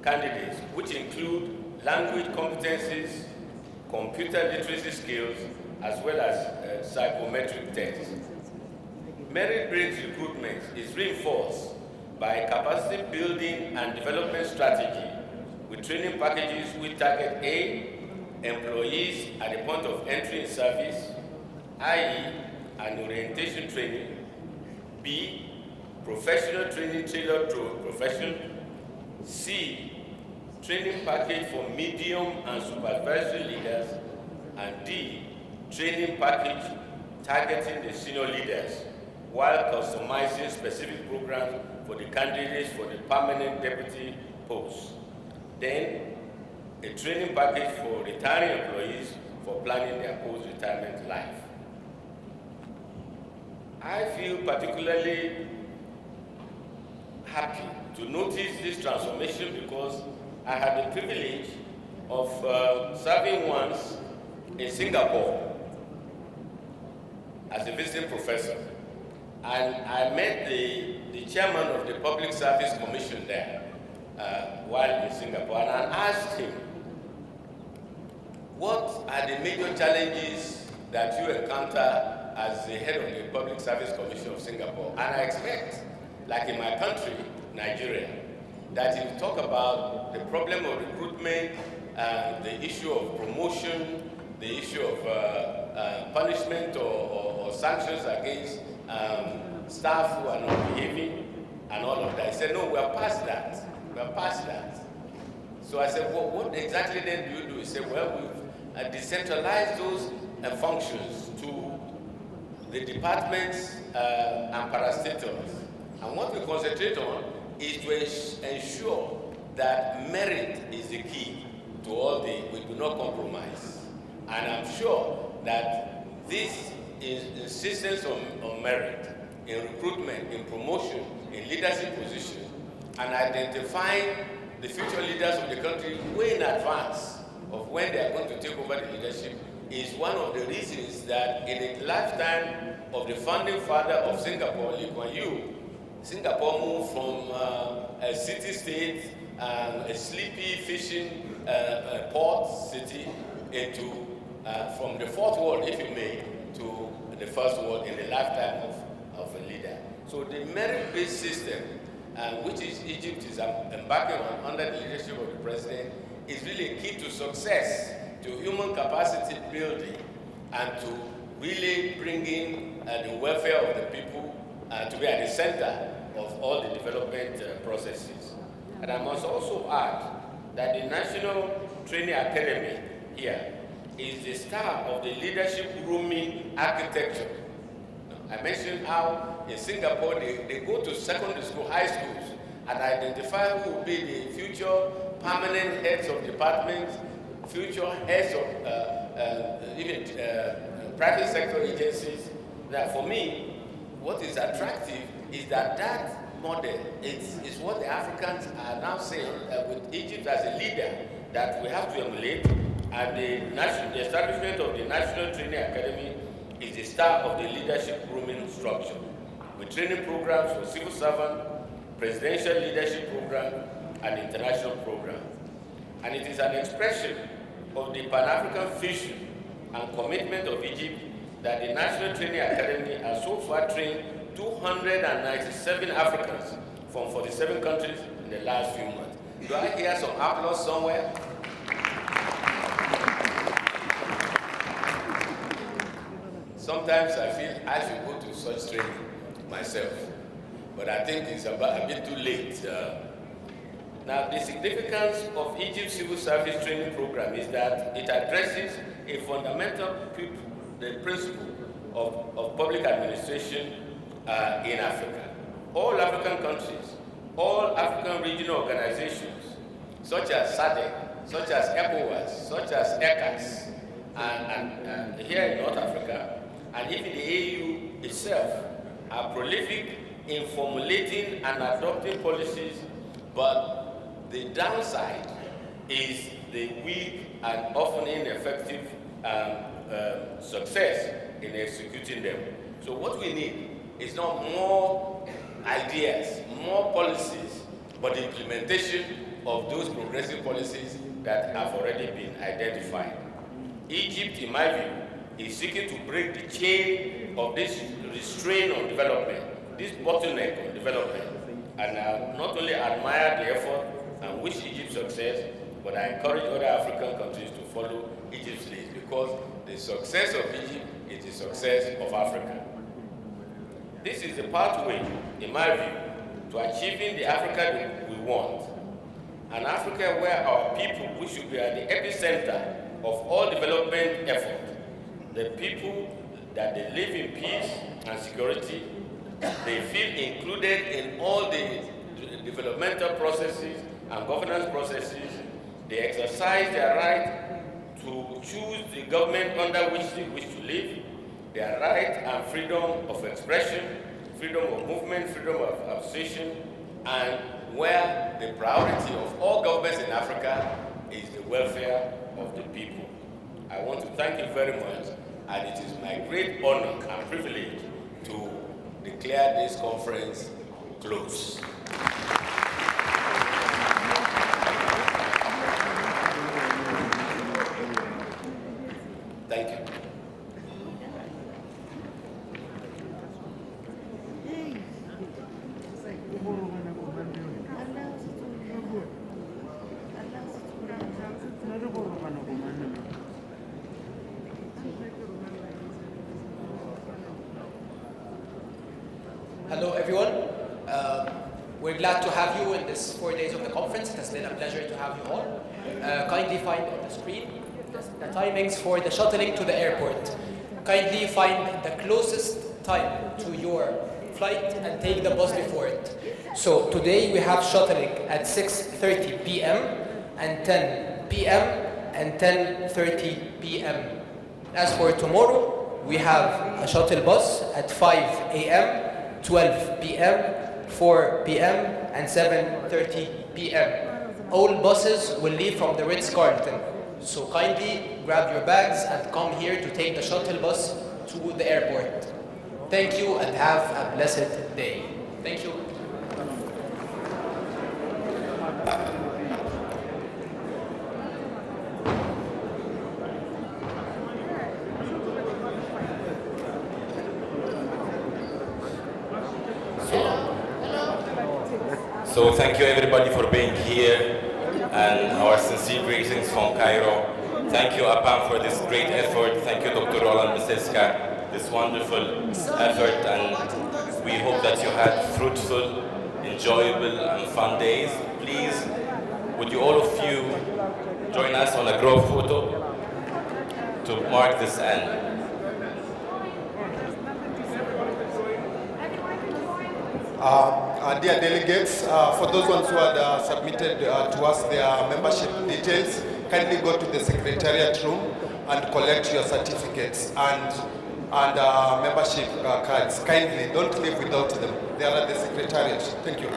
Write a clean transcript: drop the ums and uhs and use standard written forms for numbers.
candidates, which include language competencies, computer literacy skills, as well as psychometric tests. Merit-based recruitment is reinforced by capacity building and development strategy with training packages which target A, employees at the point of entry in service, i.e. an orientation training, B, professional training tailored to profession, C, training package for medium and supervisory leaders, and D, training package targeting the senior leaders, while customizing specific programs for the candidates for the permanent deputy posts. Then, a training package for retiring employees for planning their post-retirement life. I feel particularly happy to notice this transformation because I had the privilege of serving once in Singapore as a visiting professor. And I met the chairman of the Public Service Commission there while in Singapore, and I asked him, what are the major challenges that you encounter as the head of the Public Service Commission of Singapore? And I expect, like in my country, Nigeria, that you talk about the problem of recruitment, the issue of promotion, the issue of punishment or sanctions against staff who are not behaving, and all of that. He said, no, we are past that. We are past that. So I said, well, what exactly then do you do? He said, well, we've decentralized those functions to the departments and parastatals. And what we concentrate on is to ensure that merit is the key to all we do not compromise. And I'm sure that this insistence on merit in recruitment, in promotion, in leadership positions, and identifying the future leaders of the country way in advance of when they are going to take over the leadership is one of the reasons that in the lifetime of the founding father of Singapore, Lee Kuan Yew, Singapore moved from a city-state, a sleepy fishing port city into, from the fourth world, if you may, to the first world in the lifetime of a leader. So the merit-based system, which Egypt is embarking on under the leadership of the president, is really a key to success, to human capacity building, and to really bringing the welfare of the people to be at the center of all the development processes. And I must also add that the National Training Academy here is the start of the leadership grooming architecture. I mentioned how in Singapore they go to secondary school, high schools, and identify who will be the future permanent heads of departments, future heads of even private sector agencies. That for me, what is attractive is that model is what the Africans are now saying with Egypt as a leader that we have to emulate, and the establishment of the National Training Academy is the start of the leadership grooming structure, with training programs for civil servants, presidential leadership program, and international program. And it is an expression of the Pan-African vision and commitment of Egypt that the National Training Academy has so far trained 297 Africans from 47 countries in the last few months. Do I hear some applause somewhere? Sometimes I feel I should go to such training myself, but I think it's a bit too late. Now, the significance of Egypt's civil service training program is that it addresses a fundamental principle of public administration in Africa. All African countries, all African regional organizations, such as SADC, such as ECOWAS, such as ECAS, and here in North Africa, and even the AU itself, are prolific in formulating and adopting policies, but the downside is the weak and often ineffective success in executing them. So what we need is not more ideas, more policies, but the implementation of those progressive policies that have already been identified. Egypt, in my view, is seeking to break the chain of this restraint on development, this bottleneck on development. And I not only admire the effort and wish Egypt success, but I encourage other African countries to follow Egypt's lead, because the success of Egypt is the success of Africa. This is the pathway, in my view, to achieving the Africa we want. An Africa where our people, we should be at the epicenter of all development effort. The people that they live in peace and security, they feel included in all the developmental processes and governance processes. They exercise their right to choose the government under which they wish to live, their right and freedom of expression, freedom of movement, freedom of association, and where the priority of all governments in Africa is the welfare of the people. I want to thank you very much, and it is my great honor and privilege to declare this conference closed. Thank you. Hello, everyone. We're glad to have you in this 4 days of the conference. It has been a pleasure to have you all. Kindly find on the screen the timings for the shuttling to the airport. Kindly find the closest time to your flight and take the bus before it. So today we have shuttling at 6:30 p.m. and 10 p.m. and 10:30 p.m. As for tomorrow, we have a shuttle bus at 5 a.m., 12 p.m., 4 p.m. and 7:30 p.m. All buses will leave from the Ritz-Carlton. So kindly grab your bags and come here to take the shuttle bus to the airport. Thank you and have a blessed day. Thank you. So thank you everybody for being here, and our sincere greetings from Cairo. Thank you, APAM, for this great effort. Thank you, Dr. Roland Mesteska, this wonderful effort, and we hope that you had fruitful, enjoyable, and fun days. Please, would you all of you join us on a group photo to mark this end? Dear delegates, for those ones who had submitted to us their membership details, kindly go to the Secretariat room and collect your certificates and membership cards. Kindly, don't leave without them. They are at the Secretariat. Thank you.